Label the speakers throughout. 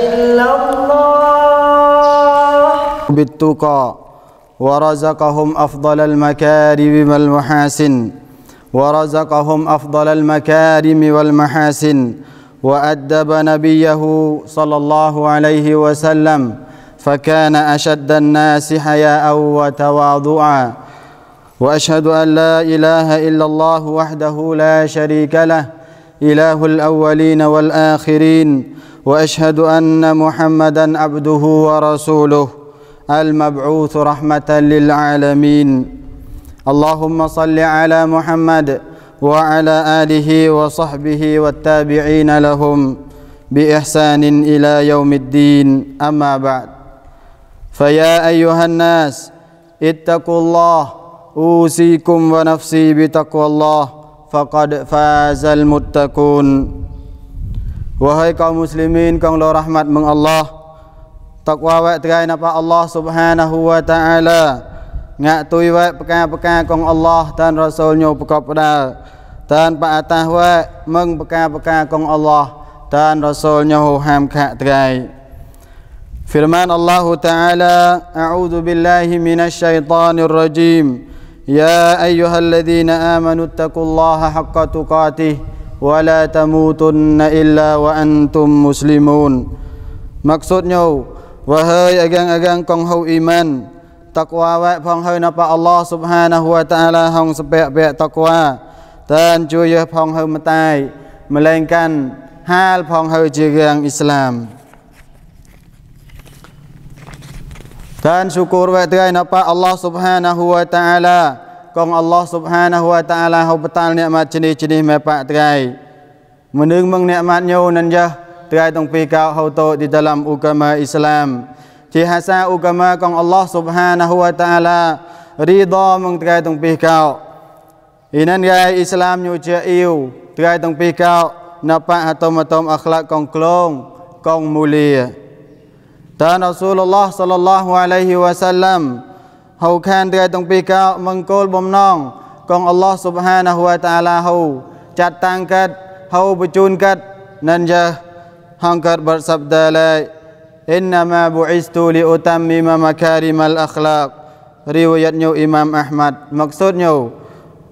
Speaker 1: إلا الله
Speaker 2: بالتقى ورزقهم أفضل المكارم والمحاسن وأدب نبيه صلى الله عليه وسلم فكان أشد الناس حياء وتواضعا وأشهد أن لا إله إلا الله وحده لا شريك له إله الأولين والآخرين وأشهد أن محمدا عبده ورسوله المبعوث رحمة للعالمين اللهم صل على محمد وعلى آله وصحبه والتابعين لهم بإحسان إلى يوم الدين أما بعد فيا أيها الناس اتقوا الله أوصيكم ونفسي بتقوى الله faqad fazal muttaqun. Wahai kaum muslimin kang lo rahmat meng Allah, takwa wa terai napa Allah Subhanahu wa taala ngak tui wa peka-peka kang Allah dan rasulnya peka pada dan pa atah wa meng peka-peka kang Allah dan rasulnya ham kak terai. Firman Allah taala, a'udzu billahi minasy syaithanir rajim. يا أيها الذين آمنوا اتقوا الله حق تقاته ولا تموتن إلا وأنتم مسلمون. Maksudnya, wahai agang-agang kong hau iman, takwa wa phong hau napa Allah Subhanahu wa taala hong sepek-pek takwa dan cuya phong hau metai melainkan hal phong hau jegang Islam. Dan syukur wa terai napa Allah Subhanahu wa taala kong Allah Subhanahu wa taala hau betal nikmat jenis-jenis mepak terai meneng meng nikmatnya nan jah terai tong pi kau hau to di dalam agama Islam cihasa agama kong Allah Subhanahu wa taala ridha meng terai tong pi kau inan gai Islam nyu jaiu terai tong pi kau napa atom-atom akhlak kong klong kong mulia. Dan Rasulullah sallallahu alaihi wasallam hau kan dia tong pi kau mengkol bomnong kong Allah Subhanahu wa taala hau cat tangkat hau becunkat nan jah hangkat bersabda la innama bu'istu li utammima makarimal akhlaq. Riwayatnya Imam Ahmad. Maksudnya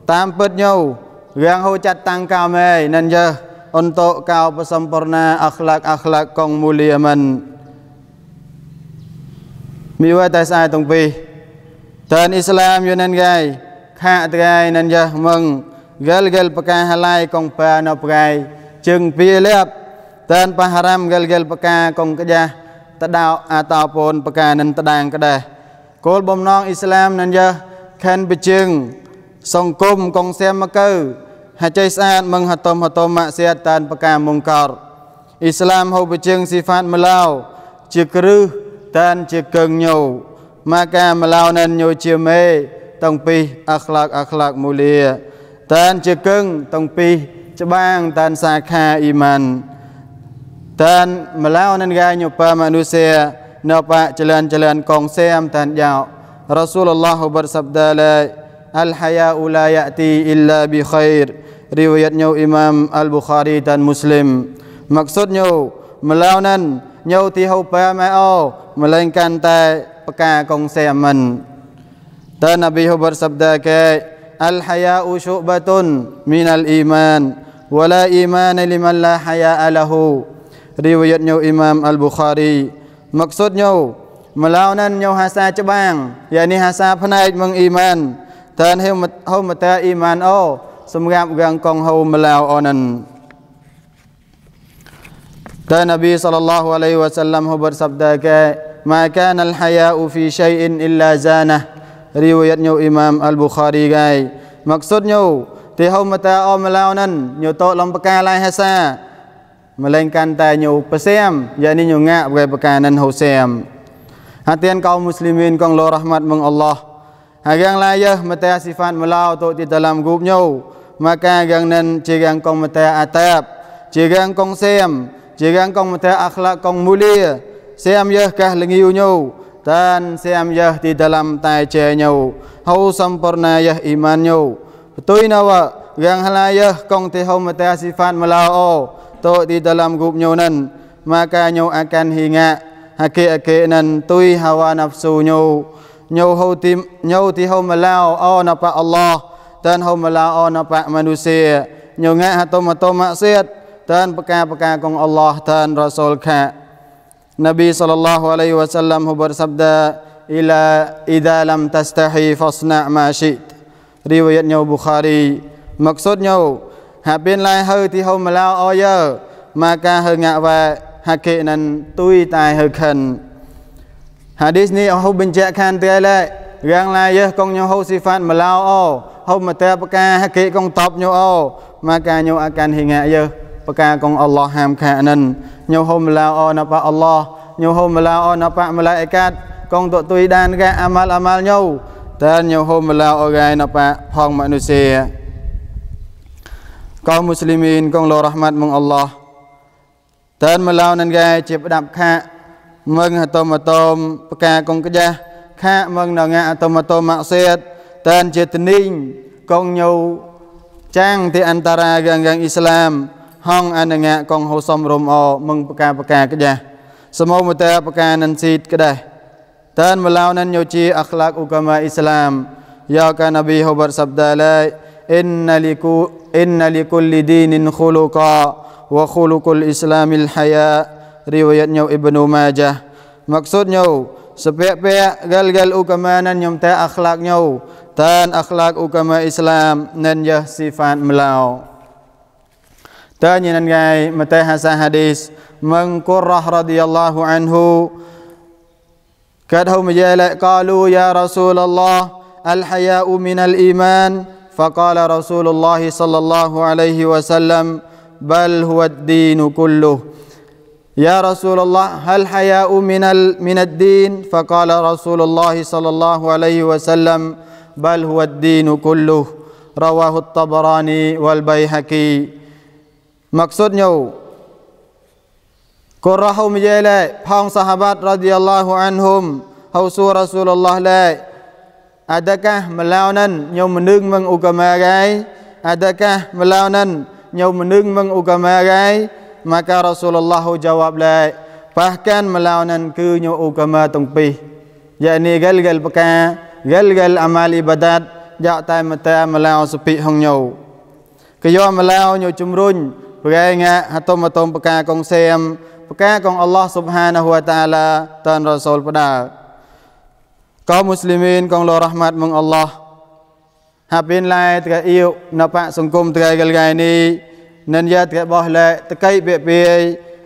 Speaker 2: tampetnya yang hau cat tangkau mai nan jah untuk kau pesempurna akhlak-akhlak kong mulia man. Miwa tasai tong pi dan Islam yunan gai kha terai nan jah meng gal-gal peka halai kong pa na prai chừng pi lep dan paharam gal-gal peka kong kejah tadau ataupun peka nan tadang kedah kol bomnong Islam nan jah khan becheng songkum kong sem makau hacai saat meng hatom maksiat dan peka mungkar. Islam hau becheng sifat melau cikruh dan cekeng nyau maka melawan nyau ceme tong pi akhlak mulia dan cekeng tong pi cabang dan sakha iman dan melawan gai nyopa manusia napa jalan-jalan kong sem dan jauh. Rasulullah bersabda la al haya'u la ya'ti illa bi khair. Riwayatnya Imam Al-Bukhari dan Muslim. Maksudnya melawan nyau ti hau pa mao melainkan tai peka kong seman. Dan Nabi bersabda ke al haya'u syu'batun minal iman wala iman liman la haya'a lahu. Riwayatnya Imam Al-Bukhari. Maksudnya melawan nyau hasa cabang yakni hasa panaik mengiman dan hau mata iman semrap gang kong hau melau onan. Dan Nabi sallallahu alaihi wasallam bersabda ke ma kana al haya'u fi syai'in illa zanah. Riwayatnya Imam Al-Bukhari gai. Maksudnya ti hau mata melaunan nyu tok lam pekalai hasa melainkan ta nyu pesem yakni nyu ngak bai pekanan hau sem. Hatian kaum muslimin kong lo rahmat meng Allah. Hagang layah mata sifat melau tok di dalam grupnya maka gang nan cigang kong mata atap cigang kong sem Jika kong mata akhlak kong mulia, siam yah kah lengiu nyau dan siam yah di dalam tai che nyau, hau sempurna yah iman nyau. Betul nawa gang halayah kong te hau mata sifat melao to di dalam grup nyau nan maka nyo akan hinga hake nan tui hawa nafsu nyo ti hau melau o napa Allah dan hau melau o napa manusia nyo ngak hato maksiat dan peka kong Allah dan Rasul ka. Nabi sallallahu alaihi wasallam bersabda, idza lam tastahi fasna' ma syi't. Riwayatnya Bukhari. Maksudnya habin lai hơi thì hau melau o ye maka hơi ngak wa hake nan tui tai hơi khan. Hadis ni hau bincangkan tiada yang lai ye kong nyo hau sifat melau o hau mata peka hake kong top nyo o maka nyo akan hinga ye peka kong Allah ham khanan nyo hau melau o napa Allah nyo hau melau o napa malaikat kong tok tui dan ka amal nyo dan nyo hau melau o gai napa phong manusia. Kaum muslimin kong lo rahmat mong Allah dan melau nan gai cip dap kha meng hatom peka kong kejah kha meng nanga atom maksiat dan jetening kong nyo chang di antara gang Islam hong ananga kong ho som rom o meng peka kejah semua muta peka nan sit kedah dan melau nan nyo ci akhlak agama Islam ya ka Nabi ho bersabda la inna likulli dinin khuluqa wa khuluqul islamil haya. Riwayatnya Ibnu Majah. Maksudnya sepek-pek gal agama nan nyom ta akhlaknya dan akhlak agama Islam nan ya sifat melau. Dan nan gai mata hasan hadis Qurrah radhiyallahu anhu kadhu majala qalu ya Rasulullah al haya'u minal iman. فقال رسول الله صلى الله عليه وسلم بل هو الدين كله. يا رسول الله هل حياء من الدين؟ فقال رسول الله صلى الله عليه وسلم بل هو الدين كله. رواه الطبراني والبيهقي. Maksudnya Qurrahu menjela pang sahabat radhiyallahu anhum hausu Rasulullah la adakah melaunan nyau menung meng agama gai? Adakah melaunan nyau menung meng agama gai? Maka Rasulullah jawab la bahkan melaunan ke nyau agama tungpi yakni gal peka gal amal ibadat jak tai mata melau sepi hong nyau keyo melau nyau cumrun perai ngak hatom peka kong sem peka kong Allah Subhanahu wa taala dan Rasul pada. Kaum muslimin kong lo rahmat mong Allah hapin lai tka iu napa sungkum tka gal ni nan ya tka boh lai tekai be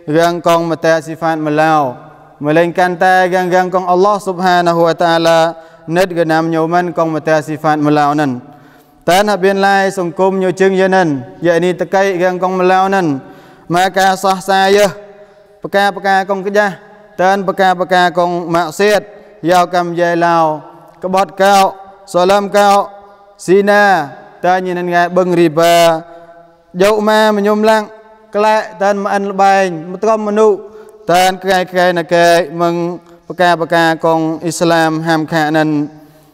Speaker 2: gang kong mata sifat melau melainkan ta gang kong Allah Subhanahu wa taala net ganam nyoman kong mata sifat melau nan tan hapin lai sungkum nyo jeung yanan yakni tekai gang kong melau nan maka sah saya peka kong kejah dan peka kong maksiat yau kam jai lao kebot kau salam kau sina tanya nan ngai beng riba jau ma menyum lang kelak dan maan lebain metrom menu dan kai nak meng peka kong Islam ham kha nan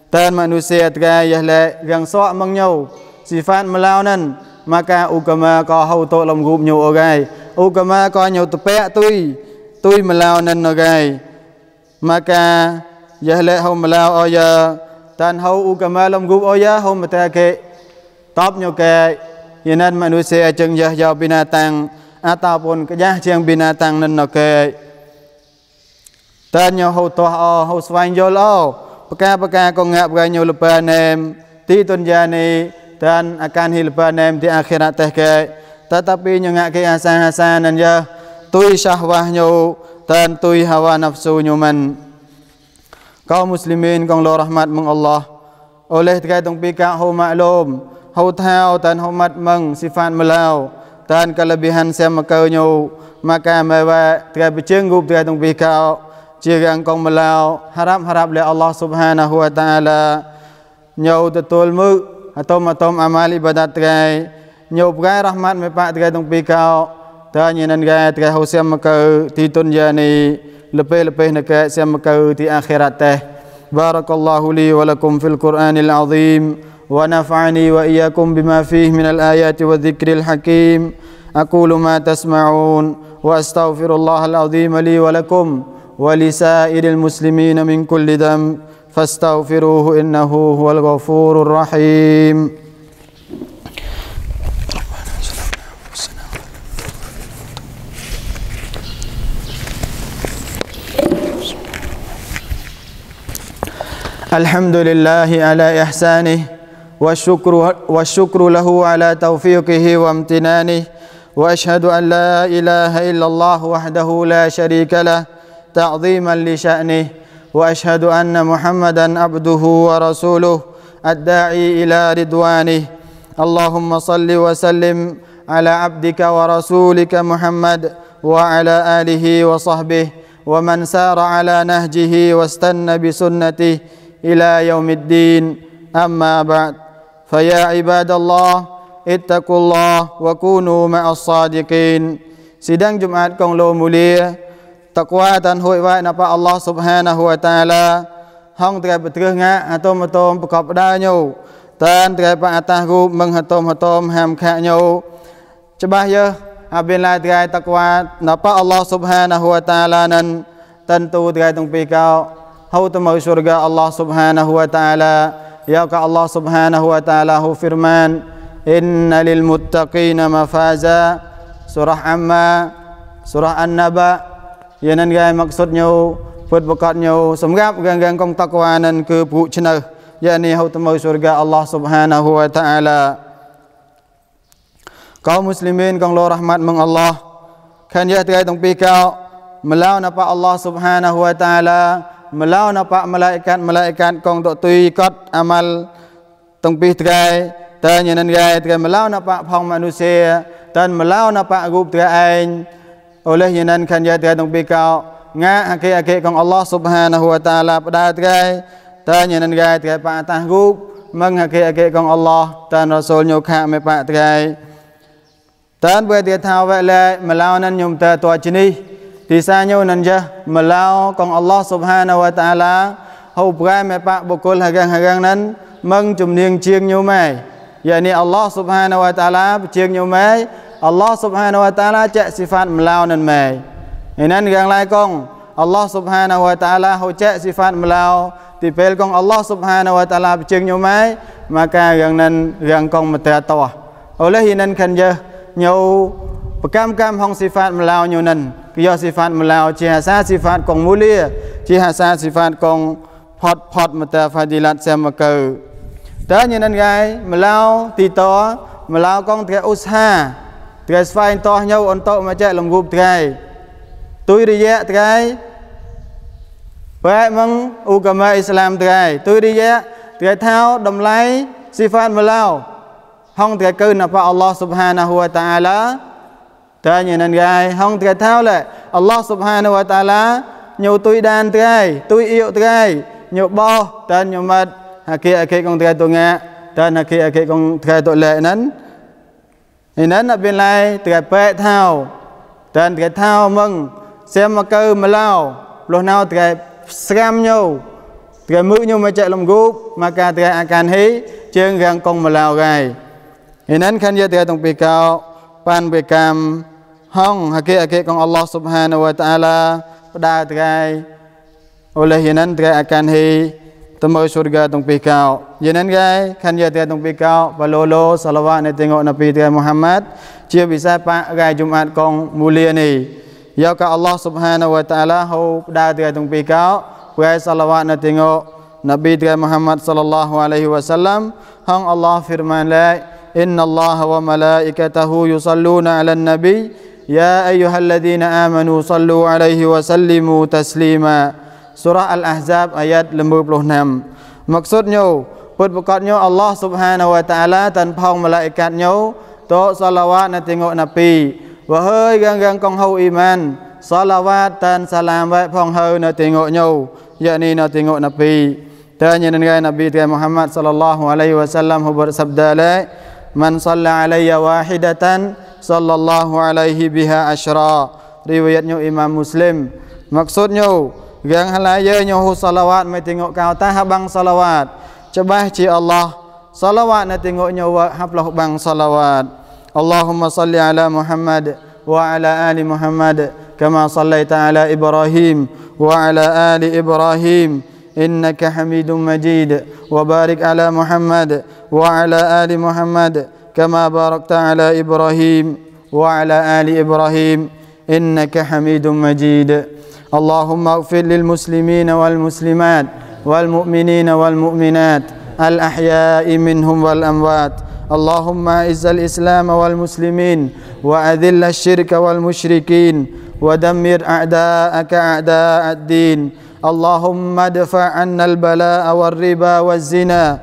Speaker 2: dan manusia trai yah le gang sok meng nyau sifat melau nan maka agama ko hau to lam gup nyau ogai agama ko nyau tepek tui melau nan ogai maka Yahle hau melau oya dan hau agama lam gup oya hau mata ke top nyo ke yanan manusia jeung yah jau binatang ataupun kejah jeung binatang nan no ke tan nyo hau toh o hau swain jol o peka kong ngap gai nyo lepa nem ti tun jani dan akan hilpa nem di akhirat teh ke tetapi nyo ngak ke hasan nan ya tui syahwah nyo dan tui hawa nafsu nyo man. Kaum muslimin kong lo rahmat mong Allah oleh terkait tong pika hau maklum hau tau dan hau mat meng sifat melau dan kelebihan sem makau maka mewa terkait bercenggup terkait tong pika jirang kong melau harap le Allah Subhanahu wa taala nyau betul mu atau amal ibadat terkait nyau berai rahmat mepak terkait tong pika dan nyenan gai terkait hau sem makau titun jani lebih nak siam kau di akhirat teh. Barakallahu li wa lakum fil Qur'anil azim wa nafa'ani wa iyyakum bima fihi minal ayati wa dzikril hakim. أقول ما تسمعون وأستغفر الله العظيم لي ولكم ولسائر المسلمين من كل ذنب فاستغفروه إنه هو الغفور الرحيم. الحمد لله على إحسانه والشكر له على توفيقه وامتنانه وأشهد أن لا إله إلا الله وحده لا شريك له تعظيما لشأنه وأشهد أن محمدا عبده ورسوله الداعي إلى رضوانه اللهم صل وسلم على عبدك ورسولك محمد وعلى آله وصحبه ومن سار على نهجه واستنى بسنته إلى يوم الدين أما بعد فيا عباد الله اتقوا الله وكونوا مع الصادقين. Sidang Jumat kong lo mulia takwa tan hoi wa napa Allah Subhanahu wa taala hong trai betreuh nga atom atom ប្រកបដោយញោតានtrai pa atas gu meng hatom hatom ham khaញោច្បាស់យើapabila trai takwa napa Allah Subhanahu wa taala nan tentu trai tung pi kau hau temau surga Allah Subhanahu wa taala ya ka Allah Subhanahu wa taala hu firman inna lil muttaqina mafaza surah amma surah an-naba yanan gai maksudnya put bekatnya សម្រាប់gang kong takwa nan គឺผู้ឆ្នើយ៉ានេះហៅទៅមើល surga Allah Subhanahu wa taala កោមុស្លីមីនកងលោរ៉ាហ្មាត់មង Allah ខានយ៉ាថ្ងៃទាំងពីរកោម្លៅណាប៉ Allah Subhanahu wa taala ម្លៅណាប៉ malaikat កងតទុយកត់អាម៉ាល់ទាំងពីរថ្ងៃតើញ៉ានថ្ងៃថ្ងៃម្លៅណាប៉ផងមនុស្សតើម្លៅណាប៉រូបថ្ងៃឯងអូលេះញ៉ានខានយ៉ាថ្ងៃទាំងពីរកោngã ake kong Allah Subhanahu wa taala pada trai ta nyen gai trai pa ta gup meng ake kong Allah tan rasul nyu kha me pa trai tan bwe tie thao we le malau nan nyum ta to chini ti sa nyu nan ja malau kong Allah Subhanahu wa taala hau brai me pa bokol hagang nan meng chum nieng chieng nyu mai yani Allah Subhanahu wa taala chieng nyu mai Allah Subhanahu wa taala cha sifat malau nan mai Inan gang lai kong Allah Subhanahu wa taala hỗ trợ sifat melau thì pel kong Allah Subhanahu wa taala chừng nhau mai maka gang nan gang kong mata to oleh inan kan je nhau cam hong sifat melau nhau nan kyo sifat melau chi hasa sifat kong mulia chi hasa sifat kong phot mata fadilat semakau ta inan gai melau ti to melau kong tre usha tre sfai to nhau on to ma cha lom gup tre tôi đi dạy trai vậy mong ugama Islam trai tôi đi dạy trai thao đầm lái sifat melau hong trai cư napa Allah Subhanahu wa taala trai như nên gai hong trai thao lại Allah Subhanahu wa taala nhiều tôi đàn trai tôi yêu trai nhiều bo tên nhiều mật kia con trai tôi nghe tên kia con trai tôi lệ nấn thì nấn ở bên này trai pe thao tên trai thao mừng xem mà cơ mà lao lúc nào thì xem nhau thì mưa nhau mà chạy lòng gúp mà cả thì akan hí trên gang con mà lao gai thì nên khán giả thì tổng bị cao pan bị cam hong kia con Allah Subhanahu wa taala đa thì gai oleh nên thì akan hí temui surga tổng bị cao vậy nên gai khán giả thì tổng bị cao và lolo salawat này tengok Nabi Muhammad chưa bisa pak gai Jumat kong mulia ni ya ka Allah Subhanahu wa taala hau da dia tung pi kau kuai salawat na tengok Nabi dia Muhammad sallallahu alaihi wasallam hang Allah firman la inna Allah wa malaikatahu yusalluna 'alan nabi ya ayyuhalladzina amanu sallu 'alaihi wa sallimu taslima surah al-ahzab ayat 56 maksudnya put bekatnya Allah Subhanahu wa taala tan phong malaikatnya to salawat na tengok Nabi và hơi gang con hậu iman salawat tan salam vậy phong hơi nó tiếng ngộ nhau giờ này nó tiếng ngộ Nabi ta nhìn ngay Nabi Muhammad Muhammad sallallahu alaihi wasallam hu bersabda la man salla alayya wahidatan sallallahu alaihi biha ashra riwayatnya Imam Muslim maksudnya gang halaya nya hu salawat mai tiếng ngộ cao ta habang salawat coba ci Allah salawat na tiếng ngộ nhau haplah bang salawat اللهم صل على محمد وعلى آل محمد كما صليت على إبراهيم وعلى آل إبراهيم إنك حميد مجيد وبارك على محمد وعلى آل محمد كما باركت على إبراهيم وعلى آل إبراهيم إنك حميد مجيد اللهم اغفر للمسلمين والمسلمات والمؤمنين والمؤمنات الأحياء منهم والأموات اللهم أعز الإسلام والمسلمين وأذل الشرك والمشركين ودمر أعداءك أعداء الدين اللهم ادفع عنا البلاء والربا والزنا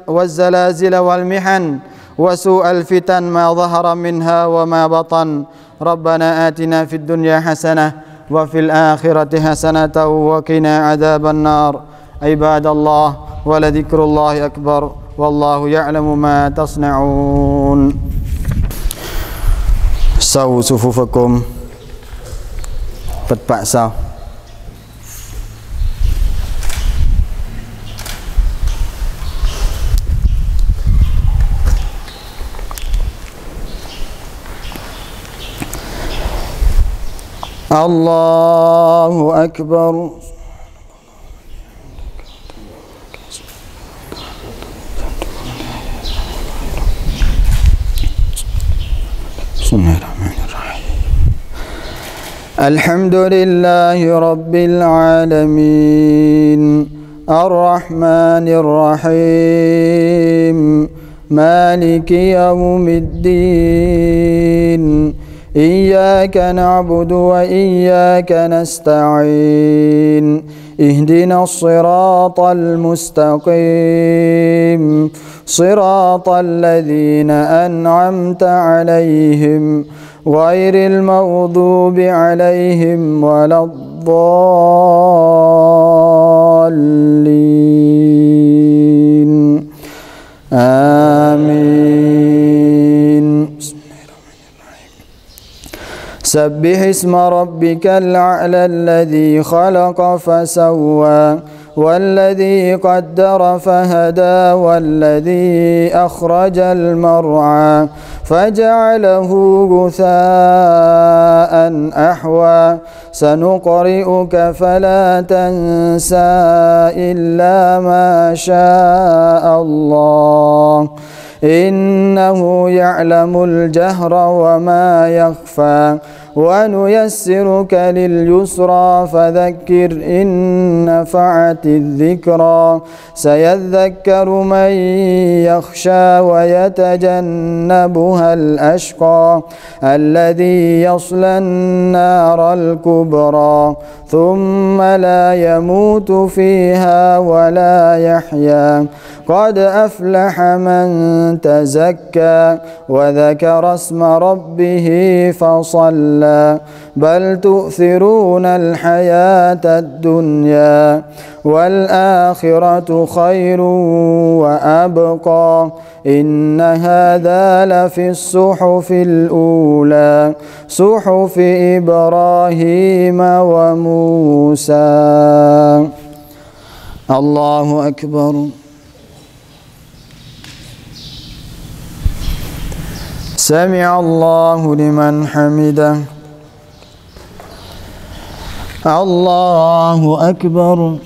Speaker 2: والزلازل والمحن وسوء الفتن ما ظهر منها وما بطن ربنا آتنا في الدنيا حسنة وفي الآخرة حسنة وقنا عذاب النار عباد الله ولذكر الله أكبر والله يعلم ما تصنعون سووا صفوفكم بتبعسوا الله أكبر بسم الله الرحمن الرحيم الحمد لله رب العالمين الرحمن الرحيم مالك يوم الدين إياك نعبد وإياك نستعين اهدنا الصراط المستقيم صراط الذين أنعمت عليهم غير المغضوب عليهم ولا الضالين آمين سبح اسم ربك الأعلى الذي خلق فسوى والذي قدر فهدى والذي أخرج المرعى فجعله غثاء أحوى سنقرئك فلا تنسى إلا ما شاء الله إنه يعلم الجهر وما يخفى ونيسرك لليسرى فذكر إن نفعت الذكرى سيذكر من يخشى ويتجنبها الأشقى الذي يصلى النار الكبرى ثم لا يموت فيها ولا يحيا قد أفلح من تزكى وذكر اسم ربه فصلى بل تؤثرون الحياة الدنيا والآخرة خير وأبقى إن هذا لفي الصحف الأولى صحف إبراهيم وموسى الله أكبر سمع الله لمن حمده الله أكبر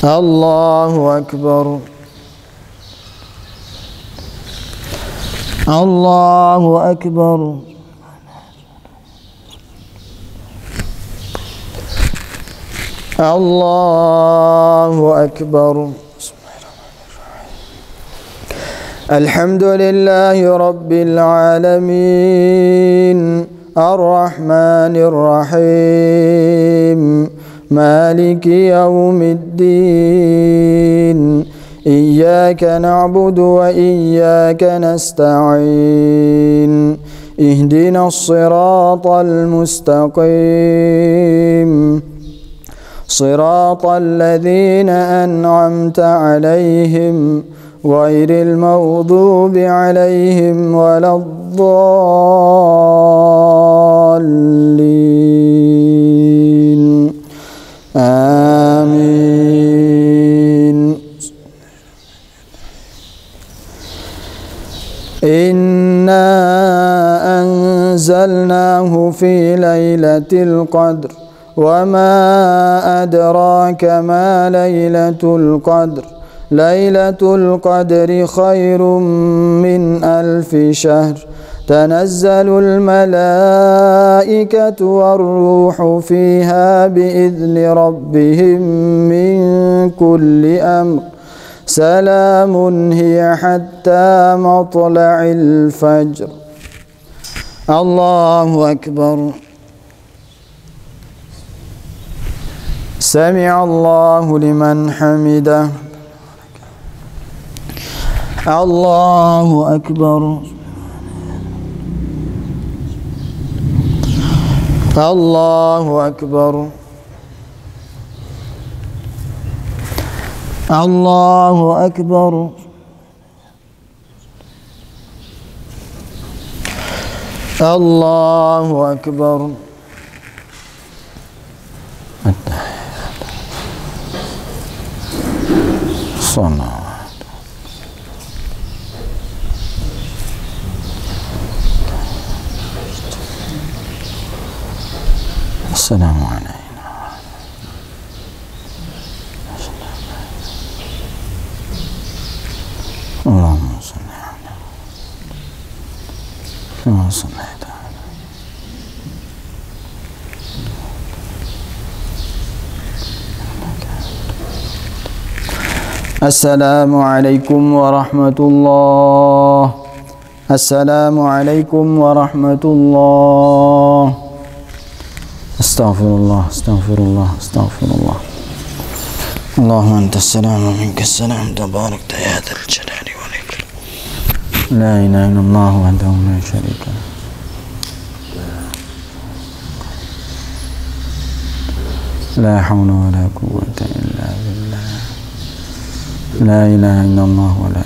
Speaker 2: الله أكبر الله أكبر الله أكبر الحمد لله رب العالمين الرحمن الرحيم مالك يوم الدين إياك نعبد وإياك نستعين اهدنا الصراط المستقيم صراط الذين أنعمت عليهم غير المغضوب عليهم ولا الضالين آمين أنزلناه في ليلة القدر وما أدراك ما ليلة القدر ليلة القدر خير من 1000 شهر تنزل الملائكة والروح فيها بإذن ربهم من كل أمر سلام هي حتى مطلع الفجر. الله أكبر. سمع الله لمن حمده. الله أكبر. الله أكبر. الله أكبر. الله أكبر. الصلاة. السلام علينا. اللهم صل على كما صليت على السلام عليكم ورحمة الله. السلام عليكم ورحمة الله. استغفر الله استغفر الله استغفر الله. اللهم أنت السلام ومنك السلام تبارك يا ذا الجلال والإكرام. لا إله إلا الله وحده لا شريك له. لا حول ولا قوة إلا بالله. لا إله إلا الله ولا